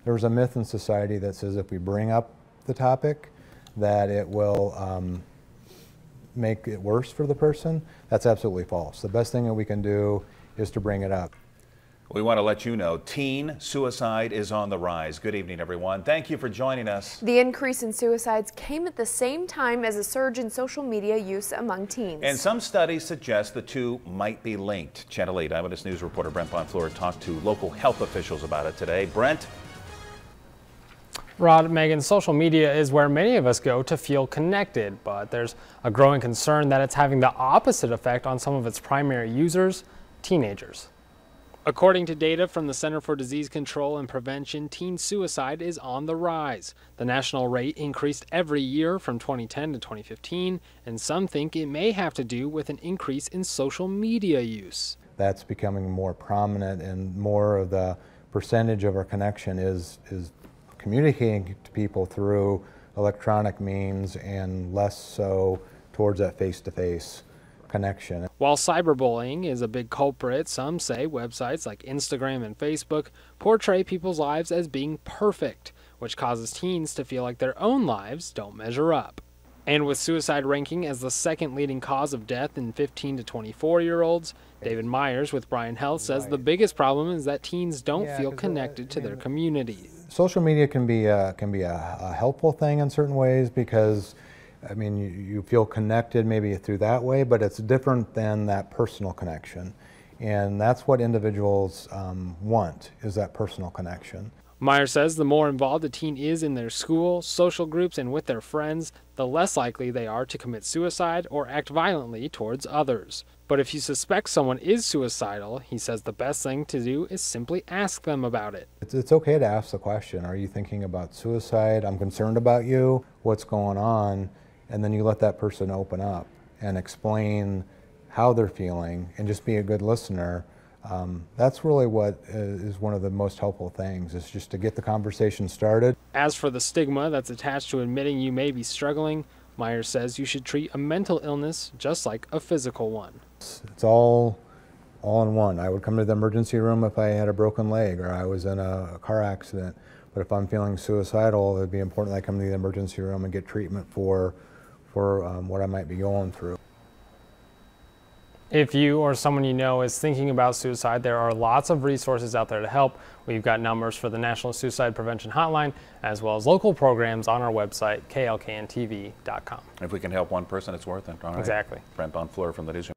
There's a myth in society that says if we bring up the topic, that it will make it worse for the person. That's absolutely false. The best thing that we can do is to bring it up. We want to let you know teen suicide is on the rise. Good evening, everyone. Thank you for joining us. The increase in suicides came at the same time as a surge in social media use among teens. And some studies suggest the two might be linked. Channel 8 Eyewitness News reporter Brent Bonfleur talked to local health officials about it today. Brent? Rod, Megan, social media is where many of us go to feel connected, but there's a growing concern that it's having the opposite effect on some of its primary users, teenagers. According to data from the Center for Disease Control and Prevention, teen suicide is on the rise. The national rate increased every year from 2010 to 2015, and some think it may have to do with an increase in social media use. That's becoming more prominent, and more of the percentage of our connection is communicating to people through electronic means and less so towards that face-to-face connection. While cyberbullying is a big culprit, some say websites like Instagram and Facebook portray people's lives as being perfect, which causes teens to feel like their own lives don't measure up. And with suicide ranking as the second leading cause of death in 15 to 24-year-olds, David Myers with Bryan Health says the biggest problem is that teens don't feel connected to their community. Social media can be a helpful thing in certain ways because, I mean, you feel connected maybe through that way, but it's different than that personal connection. And that's what individuals want, is that personal connection. Myers says the more involved a teen is in their school, social groups, and with their friends, the less likely they are to commit suicide or act violently towards others. But if you suspect someone is suicidal, he says the best thing to do is simply ask them about it. It's okay to ask the question, are you thinking about suicide? I'm concerned about you. What's going on? And then you let that person open up and explain how they're feeling and just be a good listener. That's really what is one of the most helpful things, is just to get the conversation started. As for the stigma that's attached to admitting you may be struggling, Myers says you should treat a mental illness just like a physical one. It's all in one. I would come to the emergency room if I had a broken leg or I was in a car accident. But if I'm feeling suicidal, it would be important that I come to the emergency room and get treatment for what I might be going through. If you or someone you know is thinking about suicide, there are lots of resources out there to help. We've got numbers for the National Suicide Prevention Hotline, as well as local programs on our website, klkntv.com. If we can help one person, it's worth it. All right. Exactly. Brent Bonfleur from the Newsroom.